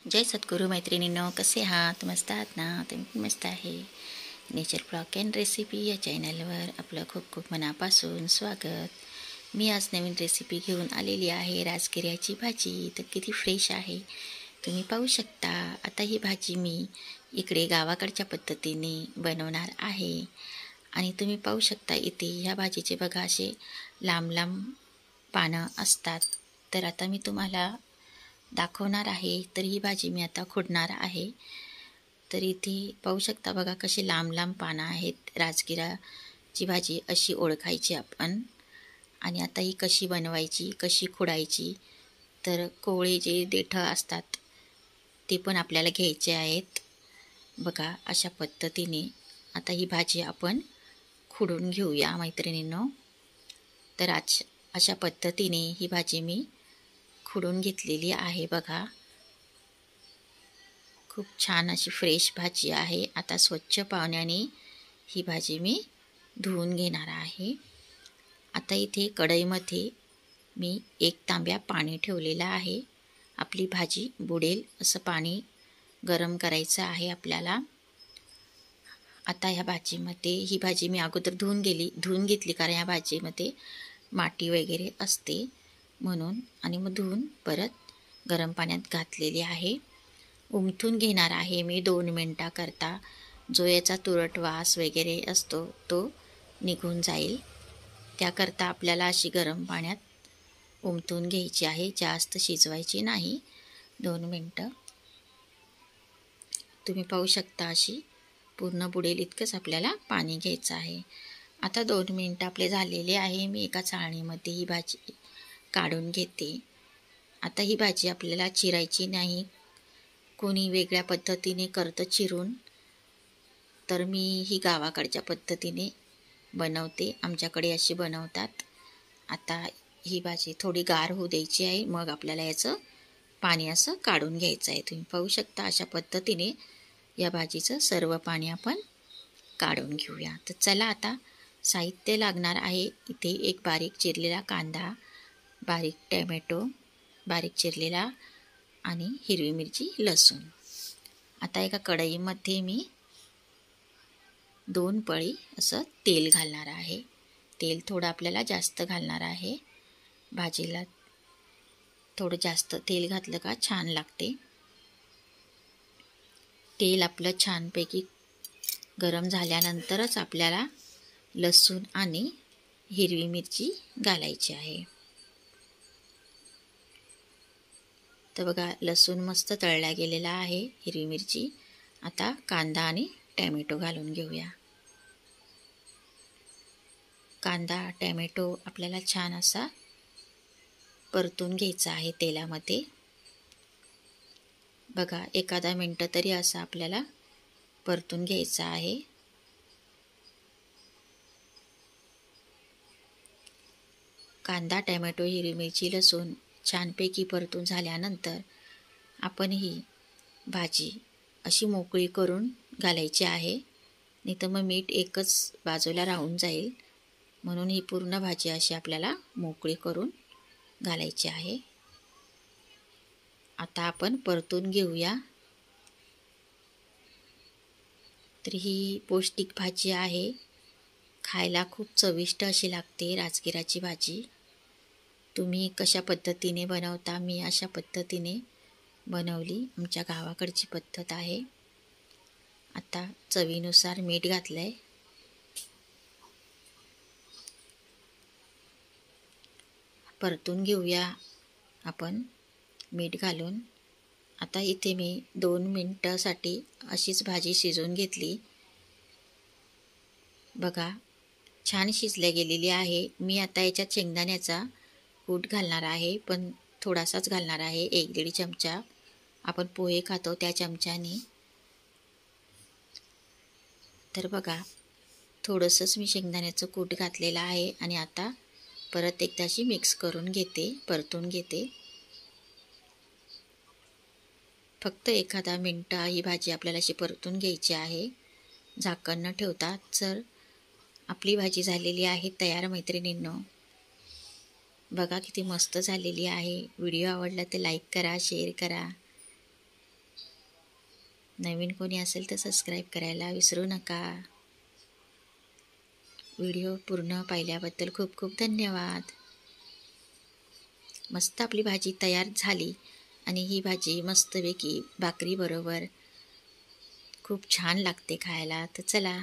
जय सद्गुरू मैत्रिणींनो, कसे आहात? मस्त आहात ना? तुम्ही पण मस्त आहे. नेचर ब्लॉग अँड रेसिपी या चॅनलवर आपलं खूप खूप मनापासून स्वागत. मी आज नवीन रेसिपी घेऊन आलेली आहे. राजगिऱ्याची भाजी. तर किती फ्रेश आहे तुम्ही पाहू शकता. आता ही भाजी मी इकडे गावाकडच्या पद्धतीने बनवणार आहे आणि तुम्ही पाहू शकता इथे ह्या भाजीचे बघा असे लांब लांब पानं असतात. तर आता मी तुम्हाला दाखवणार आहे. तर ही भाजी मी आता खुडणार आहे. तर इथे पाहू शकता बघा कशी लांब लांब पानं आहेत. राजगिराची भाजी अशी ओळखायची आपण. आणि आता ही कशी बनवायची, कशी खुडायची, तर कोवळे जे देठं असतात ते पण आपल्याला घ्यायचे आहेत. बघा अशा पद्धतीने आता ही भाजी आपण खुडून घेऊया मैत्रिणींनो. तर अशा पद्धतीने ही भाजी मी खुडून घेतलेली आहे. बघा खूप छान अशी फ्रेश भाजी आहे. आता स्वच्छ पाण्याने ही भाजी मी धुवून घेणार आहे. आता इथे कढईमध्ये मी 1 तांब्या पाणी ठेवलेलं आहे. आपली भाजी बुडेल असं पाणी गरम करायचं आहे आपल्याला. आता ह्या भाजीमध्ये ही भाजी मी अगोदर धुवून घेतली कारण ह्या भाजीमध्ये माती वगैरे असते म्हणून. आणि मग धुवून परत गरम पाण्यात घातलेली आहे. उमथून घेणार आहे मी 2 मिनटाकरता. जो याचा तुरट वास वगैरे असतो तो निघून जाईल. त्याकरता आपल्याला अशी गरम पाण्यात उमथून घ्यायची आहे. जास्त शिजवायची नाही. 2 मिनटं तुम्ही पाहू शकता. अशी पूर्ण बुडेल इतकंच आपल्याला पाणी घ्यायचं आहे. आता 2 मिनटं आपले झालेले आहे. मी एका चाळणीमध्ये ही भाजी काढून घेते. आता ही भाजी आपल्याला चिरायची नाही. कोणी वेगळ्या पद्धतीने करतं चिरून, तर मी ही गावाकडच्या पद्धतीने बनवते. आमच्याकडे अशी बनवतात. आता ही भाजी थोडी गार होऊ द्यायची आहे. मग आपल्याला याचं पाणी असं काढून घ्यायचं आहे. तुम्ही पाहू शकता अशा पद्धतीने या भाजीचं सर्व पाणी आपण काढून घेऊया. तर चला आता साहित्य लागणार आहे. इथे एक बारीक चिरलेला कांदा, बारीक टॅमॅटो बारीक चिरलेला आणि हिरवी मिरची, लसूण. आता एका कढईमध्ये मी 2 पळी असं तेल घालणार आहे. तेल थोडं आपल्याला जास्त घालणार आहे. भाजीला थोडं जास्त तेल घातलं का छान लागते. तेल आपलं छानपैकी गरम झाल्यानंतरच आपल्याला लसूण आणि हिरवी मिरची घालायची आहे. तर बघा लसूण मस्त तळला गेलेला आहे. हिरवी मिरची. आता कांदा आणि टॅमॅटो घालून घेऊया. कांदा टॅमॅटो आपल्याला छान असा परतून घ्यायचा आहे तेलामध्ये. बघा एखादा मिनटं तरी असं आपल्याला परतून घ्यायचं आहे. कांदा टॅमॅटो हिरवी मिरची लसूण छानपैकी परतून झाल्यानंतर आपण ही भाजी अशी मोकळी करून घालायची आहे. नाही तर मग मीठ एकच बाजूला राहून जाईल. म्हणून ही पूर्ण भाजी अशी आपल्याला मोकळी करून घालायची आहे. आता आपण परतून घेऊया. तर ही पौष्टिक भाजी आहे. खायला खूप चविष्ट अशी लागते राजगिराची भाजी. तुम्ही कशा पद्धतीने बनवता? मी अशा पद्धतीने बनवली. आमच्या गावाकडची पद्धत आहे. आता चवीनुसार मीठ घातलं आहे. परतून घेऊया आपण मीठ घालून. आता इथे मी 2 मिनटासाठी अशीच भाजी शिजवून घेतली. बघा छान शिजल्या गेलेली आहे. मी आता याच्यात शेंगदाण्याचा कूट घालणार आहे, पण थोडासाच घालणार आहे. 1-1.5 चमचा. आपण पोहे खातो त्या चमच्याने. तर बघा थोडंसंच मी शेंगदाण्याचं कूट घातलेलं आहे. आणि आता परत एकदाशी मिक्स करून घेते, परतून घेते. फक्त एखादा मिनटं ही भाजी आपल्याला अशी परतून घ्यायची आहे झाकण न ठेवता. तर आपली भाजी झालेली आहे तयार मैत्रिणींनो. बघा किती मस्त झालेली आहे. व्हिडिओ आवडला तर लाईक करा, शेअर करा. नवीन कोणी असेल तर सबस्क्राईब करायला विसरू नका. व्हिडिओ पूर्ण पाहिल्याबद्दल खूप खूप धन्यवाद. मस्त आपली भाजी तयार झाली आणि ही भाजी मस्तपैकी भाकरीबरोबर खूप छान लागते खायला. तर चला